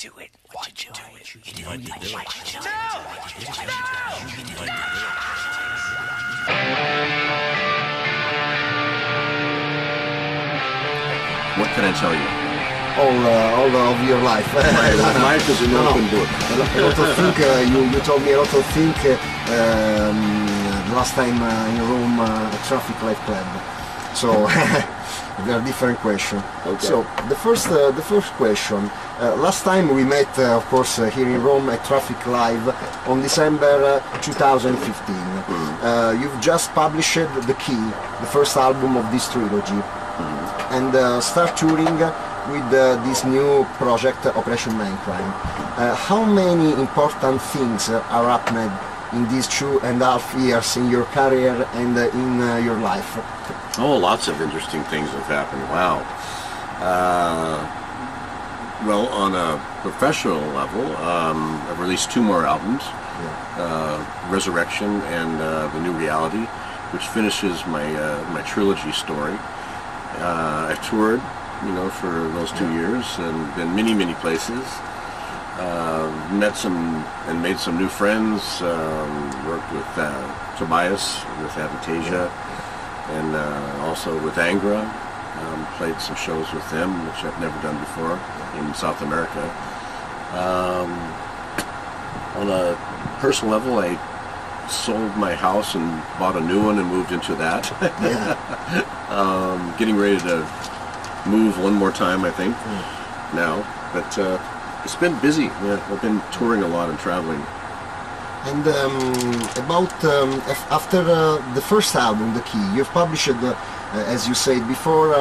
do it. Watch you do it. You do it. What can I tell you? All of your life. Life is an open book. A lot of things. You told me a lot of things. Last time in Rome, a traffic light club. So there are different questions. Okay. So the first question. Last time we met, of course, here in Rome at Traffic Live on December 2015. You've just published The Key, the first album of this trilogy, and start touring with this new project, Operation MINDCRIME. How many important things are happening in these 2.5 years in your career and in your life? Oh, lots of interesting things have happened. Wow. Well, on a professional level, I've released 2 more albums, Resurrection and The New Reality, which finishes my trilogy story. I've toured, for those 2 years and been many places. Met some and made some new friends. Worked with Tobias, with Aventasia, and also with Angra. Played some shows with them, which I've never done before in South America. On a personal level, I sold my house and bought a new one and moved into that. Getting ready to move one more time, I think, now. But it's been busy. I've been touring a lot and traveling. And after the first album, The Key, you've published, as you said before,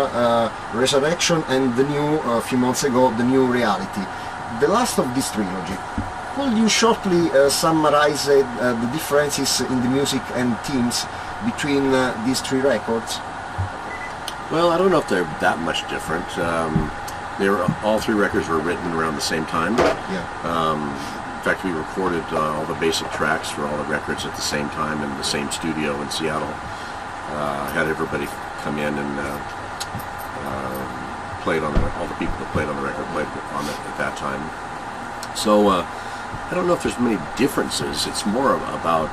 Resurrection, and the new, a few months ago, The New Reality. The last of this trilogy. Could you shortly summarize the differences in the music and themes between these 3 records? Well, I don't know if they're that much different. All 3 records were written around the same time. In fact, we recorded all the basic tracks for all the records at the same time in the same studio in Seattle. Had everybody come in and played on all the people that played on the record played on it at that time. So I don't know if there's many differences. It's more about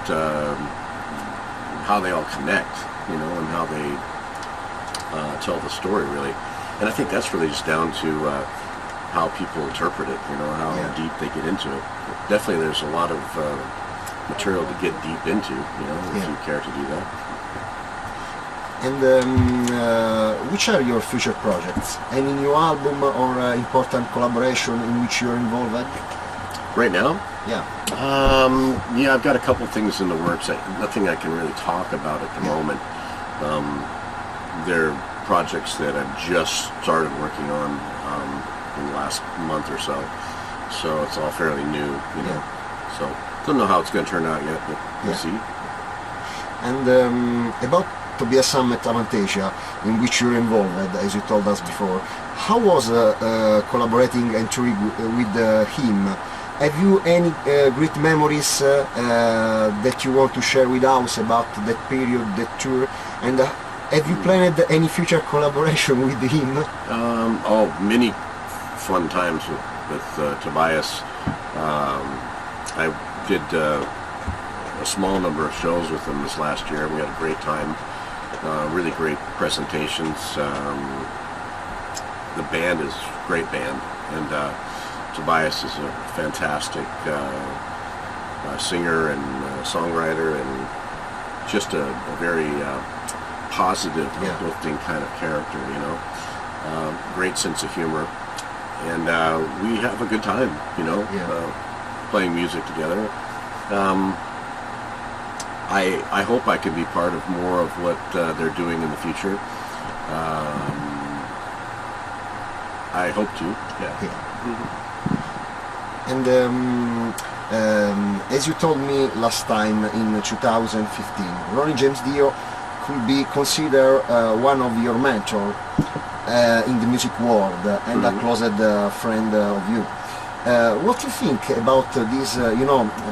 how they all connect, and how they tell the story, really. And I think that's really just down to how people interpret it, how deep they get into it. Definitely there's a lot of material to get deep into, if you care to do that. And which are your future projects? Any new album or important collaboration in which you're involved? Right now? Yeah. I've got a couple things in the works. Nothing I can really talk about at the moment. They're projects that I've just started working on in the last month or so. So it's all fairly new, So don't know how it's going to turn out yet, but we'll see. And about Tobias Summit Aventasia, in which you're involved, as you told us before, how was collaborating and touring with him? Have you any great memories that you want to share with us about that period, that tour? And have you planned any future collaboration with him? Many fun times with Tobias. I did a small number of shows with him this last year. We had a great time. Really great presentations. The band is a great band, and Tobias is a fantastic singer and songwriter, and just a very positive, uplifting kind of character, great sense of humor, and we have a good time, playing music together. I hope I can be part of more of what they're doing in the future. I hope to, And as you told me last time in 2015, Ronnie James Dio could be considered one of your mentors in the music world and a closed friend of you. What do you think about this, the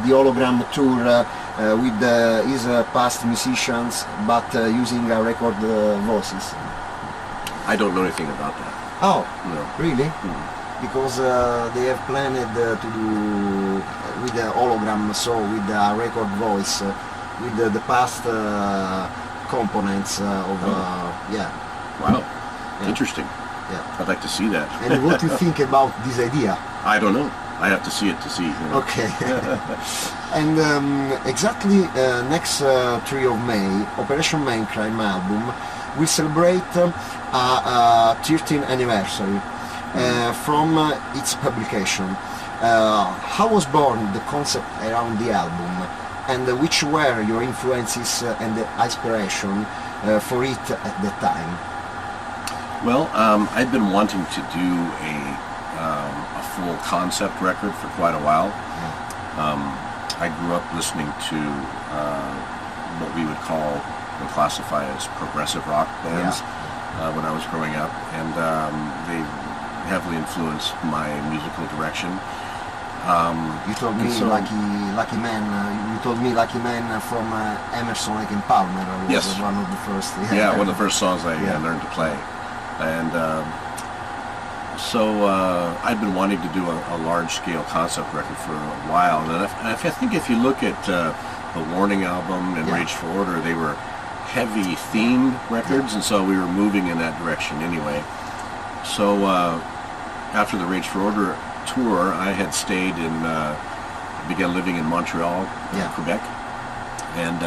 hologram tour with his past musicians, but using record voices? I don't know anything about that. Oh, no. Really? because they have planned to do with the hologram, so with the record voice, with the past components of yeah. Wow, Yeah. interesting. Yeah. I'd like to see that. And what do you think about this idea? I don't know. I have to see it to see. You know. Okay. And exactly next 3 of May, Operation MINDCRIME album will celebrate a 13th anniversary from its publication. How was born the concept around the album, and which were your influences and the inspiration for it at that time? Well, I've been wanting to do a full concept record for quite a while. I grew up listening to what we would call and classify as progressive rock bands when I was growing up, and they heavily influenced my musical direction. You told me so, Lucky Man. You told me Lucky Man from Emerson, Lake and Palmer. Was Yes. one of the first. Yeah, one of the first songs I learned to play, and so I've been wanting to do a large-scale concept record for a while. And I think if you look at the Warning album and Rage for Order, they were heavy themed records, and so we were moving in that direction anyway. So after the Rage for Order tour, I had stayed in, began living in Montreal, Quebec, and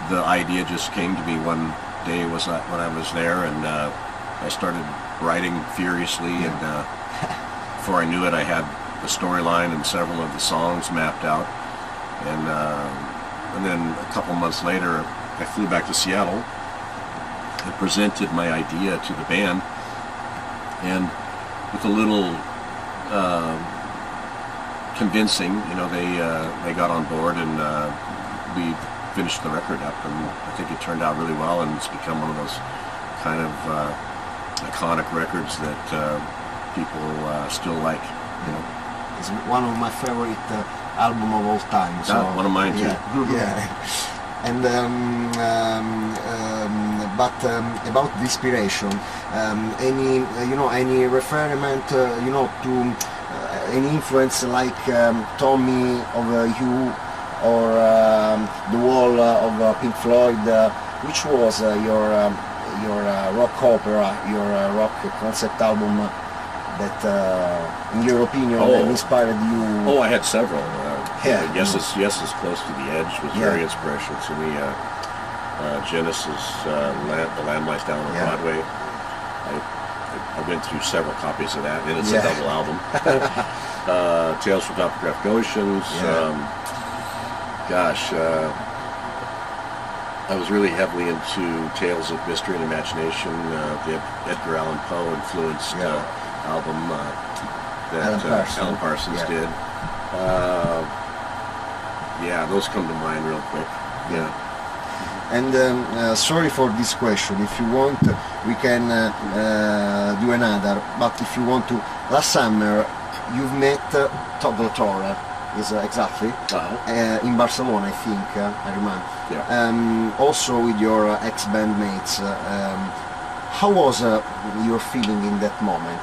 the idea just came to me one day when I was there, and I started writing furiously, and before I knew it, I had the storyline and several of the songs mapped out, and then a couple months later, I flew back to Seattle and presented my idea to the band, and with a little convincing, they got on board, and we finished the record up, and I think it turned out really well, and it's become one of those kind of iconic records that people still like. It's one of my favorite album of all time. So one of mine too. And but about the inspiration, any reference, to any influence like Tommy of You or The Wall of Pink Floyd, which was your rock opera, your rock concept album that, in your opinion, inspired you? Oh, I had several. Yes is Close to the Edge was very inspirational to me. Genesis, The Lamb Lies Down on Broadway. I went through several copies of that, and it's a double album. Tales from Topographic Oceans. I was really heavily into Tales of Mystery and Imagination, the Edgar Allan Poe influenced album that Alan Parsons did. Those come to mind real quick. And sorry for this question. If you want, we can do another. But if you want to, last summer you've met Torre. Is exactly in Barcelona, I think. I remember. Also with your ex-bandmates. How was your feeling in that moment?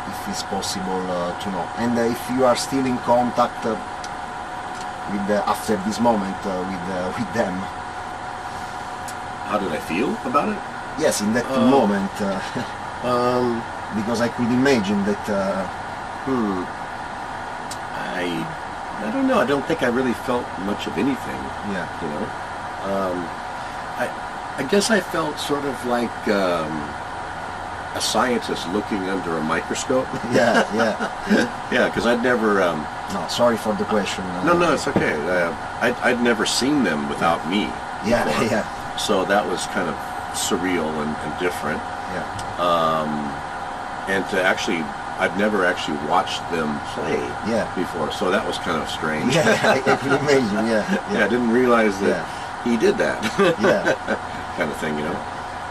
If it's possible to know, and if you are still in contact with after this moment with them. How did I feel about it? Yes, in that moment, because I could imagine that. I don't know. I don't think I really felt much of anything. I guess I felt sort of like a scientist looking under a microscope. Because I'd never. No, sorry for the question. No, it's okay. I'd never seen them without me. So that was kind of surreal and different. And to actually, I've never actually watched them play before, so that was kind of strange. I can imagine. I didn't realize that he did that. Kind of thing,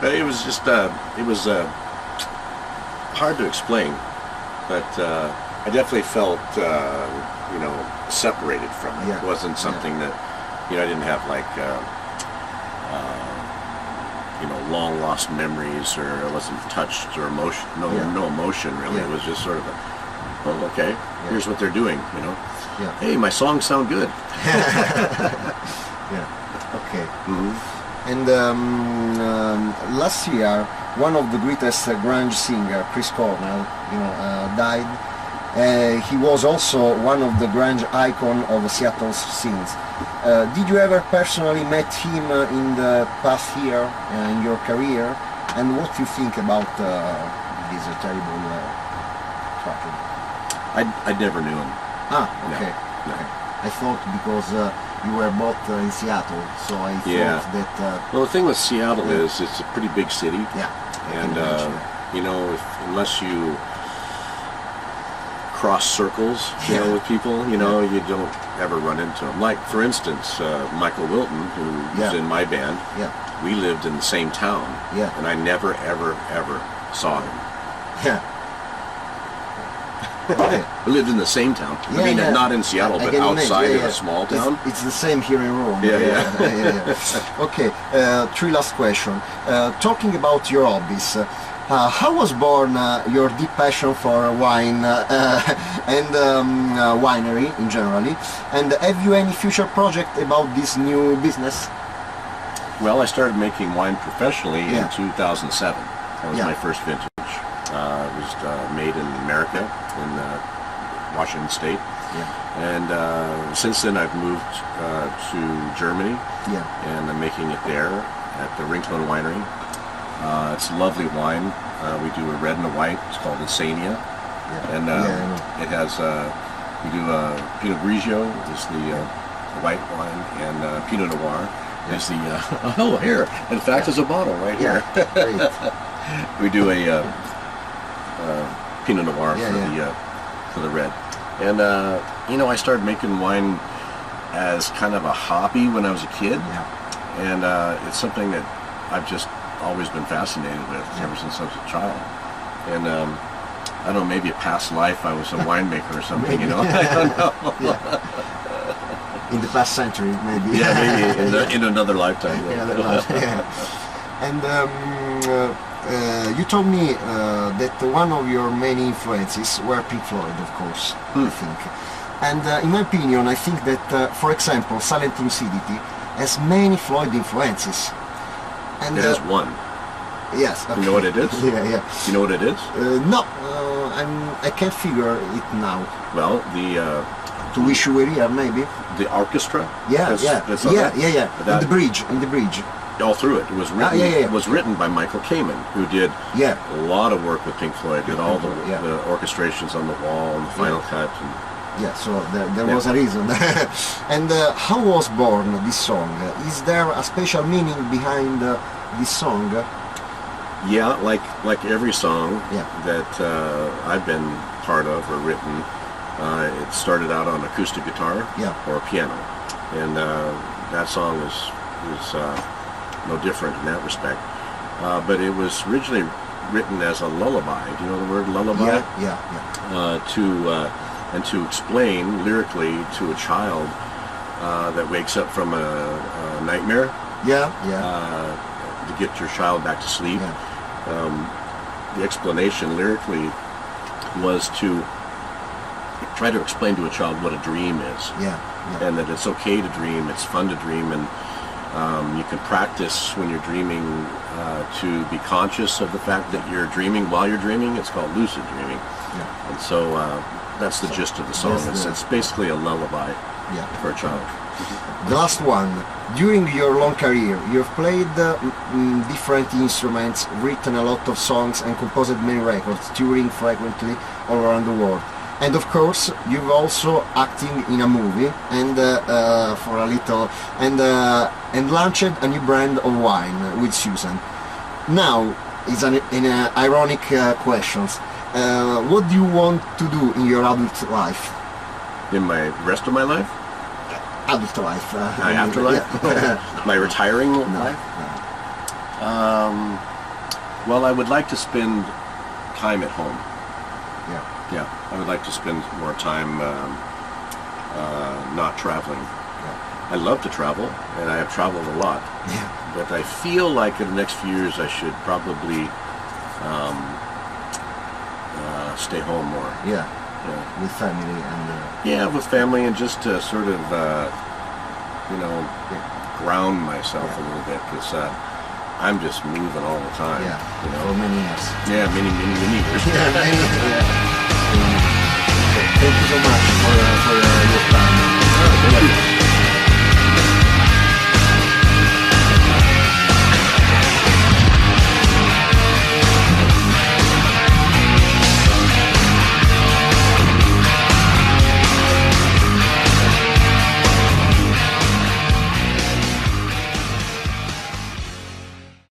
But it was just, it was hard to explain, but I definitely felt, separated from it. It wasn't something that, I didn't have like long lost memories, or I wasn't touched or emotion, no emotion really. Yeah. It was just sort of okay, here's what they're doing, Yeah. Hey, my songs sound good. Yeah. Okay. Mm-hmm. And last year, one of the greatest grunge singer, Chris Cornell, died. He was also one of the grunge icon of Seattle's scenes. Did you ever personally met him in the past year in your career? And what do you think about this terrible tragedy? I never knew him. Ah, okay. No. Okay. I thought because you were both in Seattle, so I thought that... Well, the thing with Seattle is it's a pretty big city. Yeah. And, unless you cross circles, with people, you don't ever run into them. Like, for instance, Michael Wilton, who's in my band, we lived in the same town. Yeah. And I never, ever, ever saw him. Yeah. We lived in the same town. Not in Seattle, but outside of a small town. It's the same here in Rome. Yeah. Okay, three last question. Talking about your hobbies, how was born your deep passion for wine and winery in generally? And have you any future project about this new business? Well, I started making wine professionally in 2007. That was my first vintage. It was made in America, in Washington State. And since then I've moved to Germany, and I'm making it there at the Ringtone Winery. It's lovely wine. We do a red and a white. It's called Insania. And it has, we do Pinot Grigio is the white wine, and Pinot Noir is the, here, in fact there's a bottle right here. We do a Pinot Noir for the red. And I started making wine as kind of a hobby when I was a kid, and it's something that I've just always been fascinated with ever since I was a child. And I don't know, maybe a past life I was a winemaker or something, I don't know. In the past century, maybe. Yeah, maybe in another lifetime. And you told me that one of your main influences were Pink Floyd, of course, I think. And in my opinion, I think that, for example, Silent Lucidity has many Floyd influences. And it has one. Yes. Okay. You know what it is? Yeah. You know what it is? No, I can't figure it now. Well, the... To Wish You Were Here, maybe? The orchestra? That's in the bridge. All through it. It was written. It was written by Michael Kamen, who did a lot of work with Pink Floyd. Did all the orchestrations on the wall and the final cut. And so there was a reason. And how was born this song? Is there a special meaning behind this song? Yeah, like every song that I've been part of or written, it started out on acoustic guitar or a piano, and that song is no different in that respect. But it was originally written as a lullaby. Do you know the word lullaby? To explain lyrically to a child that wakes up from a nightmare. To get your child back to sleep. The explanation lyrically was to try to explain to a child what a dream is. And that it's okay to dream, it's fun to dream, and you can practice when you're dreaming to be conscious of the fact that you're dreaming while you're dreaming. It's called lucid dreaming. And so that's the gist of the song. It's basically a lullaby for a child. The last one. During your long career, you've played different instruments, written a lot of songs and composed many records, touring frequently all around the world. And of course, you've also acting in a movie and for a little, and launched a new brand of wine with Susan. Now, it's an ironic question. What do you want to do in your adult life? In my rest of my life? Adult life. My afterlife? My retiring life? Well, I would like to spend time at home. I would like to spend more time not traveling. I love to travel, and I have traveled a lot. Yeah. But I feel like in the next few years I should probably stay home more. Yeah. Yeah. With family and. Yeah, with family, and just to sort of, ground myself a little bit, because I'm just moving all the time. Yeah. You know? For many years. Yeah, many years. Yeah, many. Yeah. Thank you so much for your time.